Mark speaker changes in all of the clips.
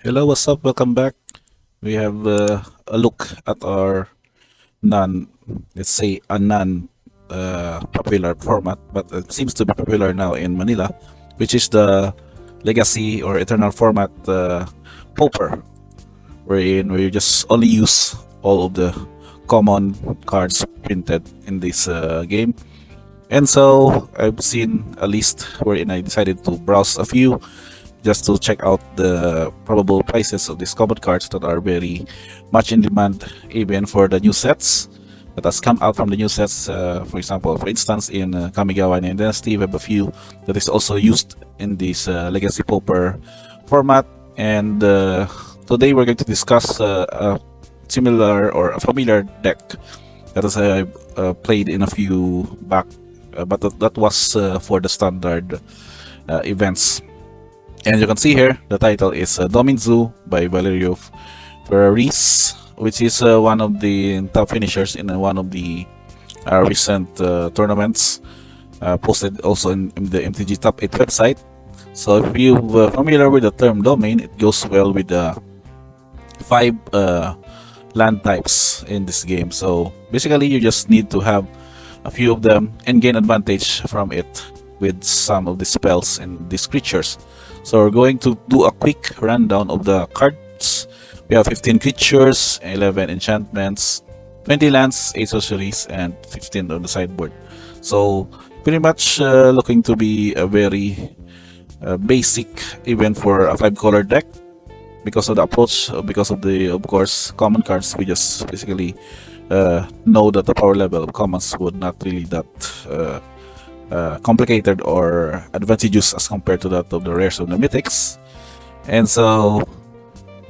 Speaker 1: Hello, what's up? Welcome back. We have a look at our non, let's say a non popular format, but it seems to be popular now in Manila, which is the legacy or eternal format Pauper, wherein we just only use all of the common cards printed in this game. And so I've seen a list wherein I decided to browse a few just to check out the probable prices of these common cards that are very much in demand even for the new sets that has come out from the new sets. For example, for instance, in Kamigawa and Dynasty, we have a few that is also used in this Legacy Pauper format. And today we're going to discuss a similar or a familiar deck that is played in a few back, but that was for the standard events. And you can see here, the title is Domin Zoo by Valerio Ferraris, which is one of the top finishers in one of the recent tournaments, posted also in the MTG Top 8 website. So if you're familiar with the term domain, it goes well with the 5 land types in this game. So basically, you just need to have a few of them and gain advantage from it with some of the spells and these creatures. So we're going to do a quick rundown of the cards. We have 15 creatures, 11 enchantments, 20 lands, 8 sorceries, and 15 on the sideboard. So pretty much looking to be a very basic even for a 5-color deck. Because of the approach, because of the, of course, common cards, we just basically know that the power level of commons would not really that complicated or advantageous as compared to that of the rares of the mythics. And so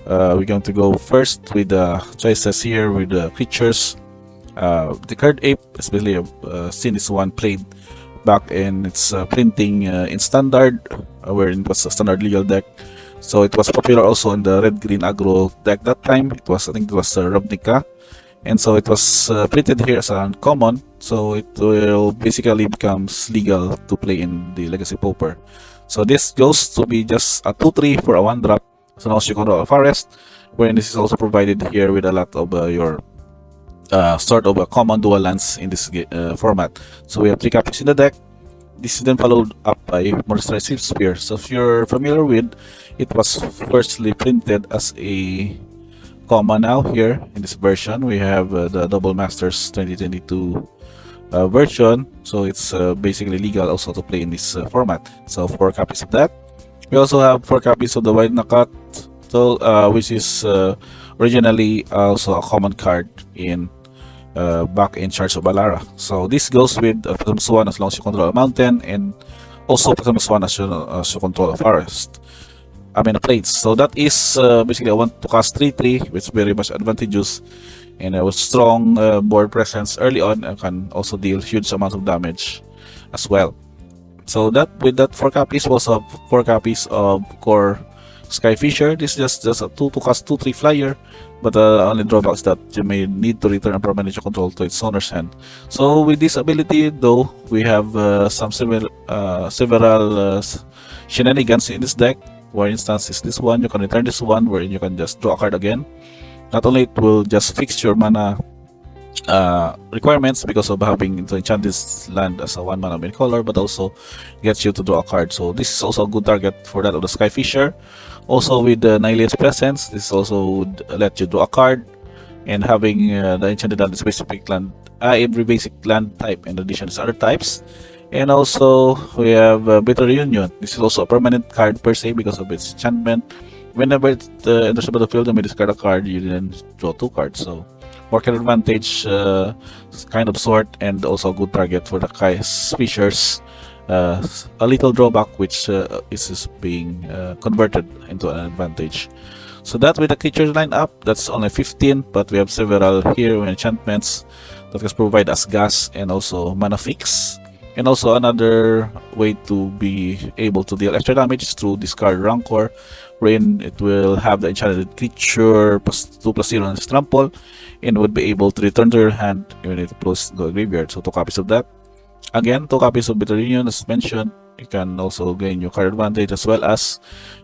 Speaker 1: we're going to go first with the choices here with the creatures. The card ape, especially seen this one played back in its printing in standard, where it was a standard legal deck. So it was popular also in the red-green aggro deck that time. It was, I think it was Ravnica. And so it was printed here as an uncommon, so it will basically becomes legal to play in the Legacy Pauper. So this goes to be just a 2/3 for a 1-drop, so now you control a forest, wherein this is also provided here with a lot of your sort of a common dual lands in this format. So we have 3 copies in the deck. This is then followed up by Monastery Spear. So if you're familiar with, it was firstly printed as a common now here in this version. We have the Double Masters 2022 version, so it's basically legal also to play in this format. So 4 copies of that. We also have 4 copies of the Wild Nakat, so, which is originally also a common card in back in Charge of Balara. So this goes with +1 as long as you control a mountain, and also +1 as you control a forest. I mean, plates. So that is basically I want to cast 3/3, which is very much advantageous, and with strong board presence early on, I can also deal huge amounts of damage as well. So that with that 4 copies, we also have 4 copies of Core Skyfisher. This is just a 2 to cast 2/3 flyer, but only drawback is that you may need to return a permanent you control to its owner's hand. So with this ability, though, we have several shenanigans in this deck. For instance, is this one, you can return this one, where you can just draw a card again. Not only it will just fix your mana requirements because of having to enchant this land as a 1 mana main color, but also gets you to draw a card. So this is also a good target for that of the Skyfisher. Also with the Nihilate's Presence, this also would let you draw a card, and having the enchanted land is specific land, every basic land type in addition to other types. And also we have Bitter Reunion. This is also a permanent card per se because of its enchantment. Whenever it enters the battlefield, you may discard a card, you then draw 2 cards. So more card advantage kind of sort, and also a good target for the Fishers. A little drawback, which is being converted into an advantage. So that with the creatures line up, that's only 15, but we have several here enchantments that can provide us gas and also mana fix. And also another way to be able to deal extra damage is through discard Rancor, wherein it will have the enchanted creature +2/+0 on its trample, and would be able to return to your hand when it goes to the graveyard. So 2 copies of that. Again, 2 copies of Bitter Union as mentioned, You can also gain your card advantage, as well as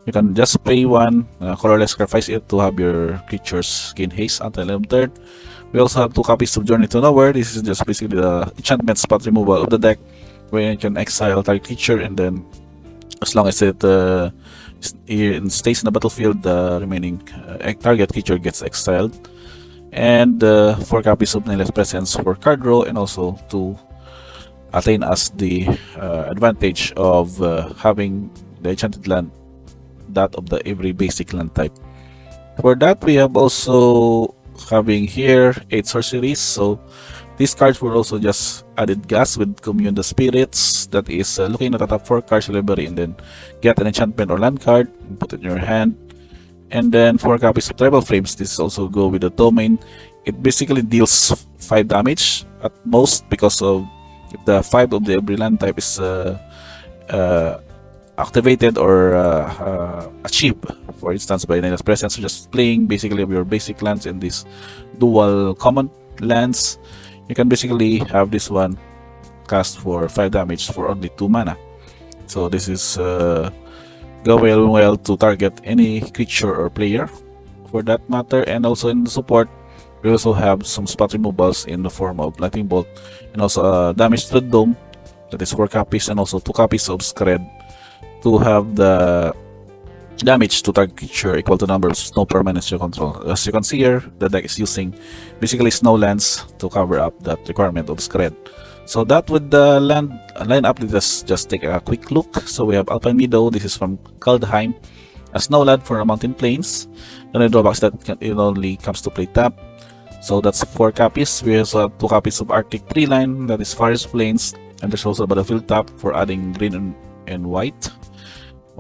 Speaker 1: you can just pay one colorless, sacrifice it to have your creatures gain haste until end of turn. We also have 2 copies of Journey to Nowhere. This is just basically the enchantment spot removal of the deck, where you can exile target creature, and then as long as it stays in the battlefield, the remaining target creature gets exiled. And 4 copies of Nameless Presence for card draw, and also to attain us the advantage of having the enchanted land, that of the every basic land type. For that, we have also having here 8 sorceries. So these cards were also just added gas with Commune the Spirits, that is looking at the top 4 cards of library and then get an enchantment or land card and put it in your hand. And then 4 copies of Tribal Frames. This also go with the domain. It basically deals 5 damage at most, because of if the 5 of the every land type is activated or achieved, for instance, by Nameless Presence. So just playing basically of your basic lands in these dual common lands, you can basically have this one cast for 5 damage for only 2 mana. So this is go well to target any creature or player for that matter. And also in the support, we also have some spot removals in the form of Lightning Bolt, and also damage to the dome, that is 4 copies, and also 2 copies of Scred to have the damage to target creature equal to number of snow permanents you control. As you can see here, the deck is using basically snow lands to cover up that requirement of Scred. So that with the land lineup, let us just take a quick look. So we have Alpine Meadow. This is from Kaldheim, a snow land for the mountain plains. Then the drawbacks that it only comes to play tap. So that's 4 copies. We also have 2 copies of Arctic Tree Line, that is Forest Plains, and there's also a battlefield tap for adding green and white.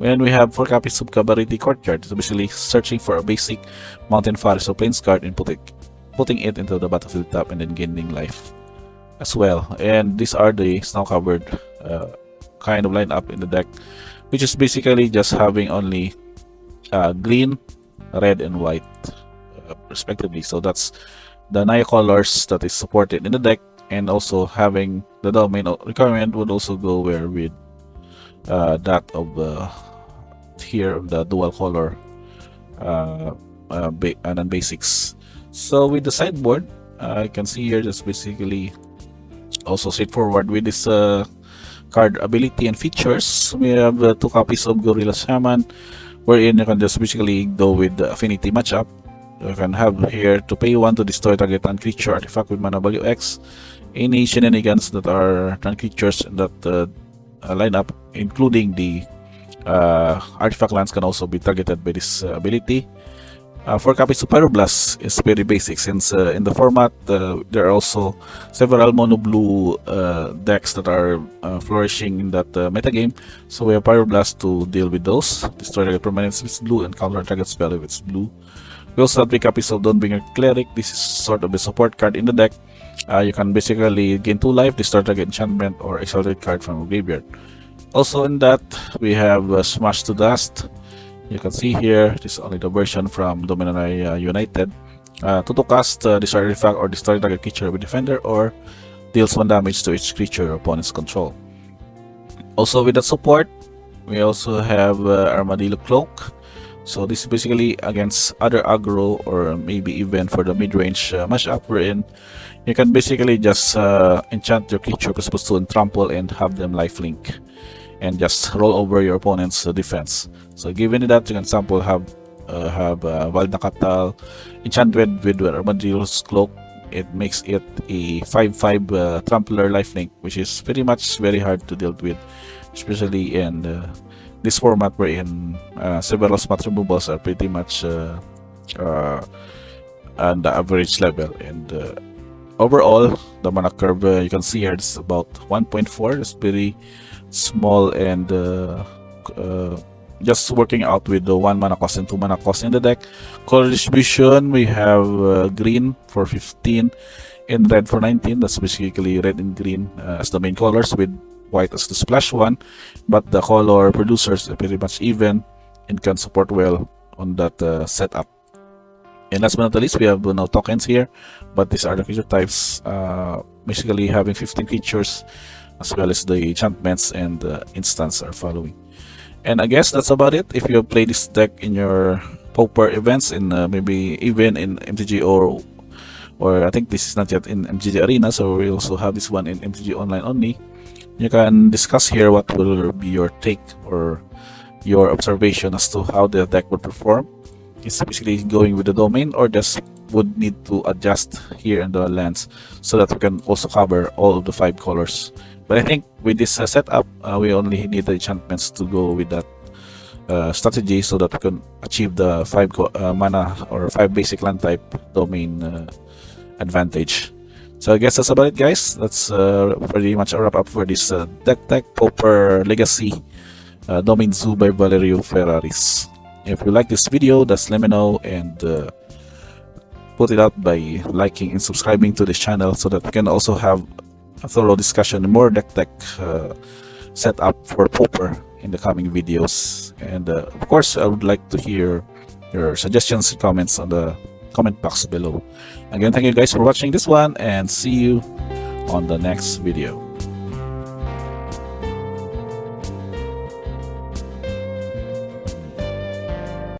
Speaker 1: And we have 4 copies of Cabarete Courtyard, so basically searching for a basic mountain forest or plains card and putting it into the battlefield tap and then gaining life as well. And these are the snow covered kind of lineup in the deck, which is basically just having only green, red, and white respectively. So that's the 9 colors that is supported in the deck, and also having the domain requirement would also go where with that of here the dual color and basics. So with the sideboard, you can see here just basically also straightforward with this card ability and features. We have 2 copies of Gorilla Shaman, wherein you can just basically go with the affinity matchup. You can have here to pay 1 to destroy target non-creature artifact with mana value X. Any shenanigans that are non-creatures in that lineup, including the artifact lands, can also be targeted by this ability. 4 copies of Pyroblast is very basic, since in the format there are also several mono blue decks that are flourishing in that metagame. So we have Pyroblast to deal with those, destroy target permanents if it's blue, and counter target spell if it's blue. We also have 3 copies of Dawnbringer Cleric. This is sort of a support card in the deck. You can basically gain 2 life, destroy target enchantment, or exalted card from a graveyard. Also in that, we have Smash to Dust. You can see here, this is only the version from Dominaria United. To cast destroy artifact or destroy target creature with defender, or deals 1 damage to each creature your opponent's control. Also with that support, we also have Armadillo Cloak. So this is basically against other aggro, or maybe even for the mid-range mashup, wherein you can basically just enchant your creature plus 2 and trample and have them lifelink, and just roll over your opponent's defense. So given that, you can sample have Valda Capital enchanted with Armadillo's Cloak. It makes it a 5/5 trampler lifelink, which is pretty much very hard to deal with, especially in this format wherein several spot removals are pretty much on the average level. And overall, the mana curve you can see here is about 1.4. It's very small, and just working out with the 1 mana cost and 2 mana cost in the deck. Color distribution, we have green for 15 and red for 19. That's basically red and green as the main colors, with white as the splash one, but the color producers are pretty much even and can support well on that setup. And last but not least, we have no tokens here, but these are the creature types, basically having 15 creatures as well as the enchantments and the instants are following. And I guess that's about it. If you play this deck in your Pauper events, in maybe even in MTG, or I think this is not yet in MTG Arena, so we also have this one in MTG Online only. You can discuss here what will be your take or your observation as to how the deck would perform. It's basically going with the domain, or just would need to adjust here in the lands so that we can also cover all of the 5 colors. But I think with this setup, we only need the enchantments to go with that strategy so that we can achieve the 5 mana or 5 basic land type domain advantage. So I guess that's about it, guys. That's pretty much a wrap up for this Deck Tech Pauper Legacy Domain Zoo by Valerio Ferraris. If you like this video, just let me know and put it out by liking and subscribing to this channel so that we can also have a thorough discussion, more deck tech setup for Pauper in the coming videos. And of course, I would like to hear your suggestions and comments on the comment box below. Again, thank you guys for watching this one, and see you on the next video.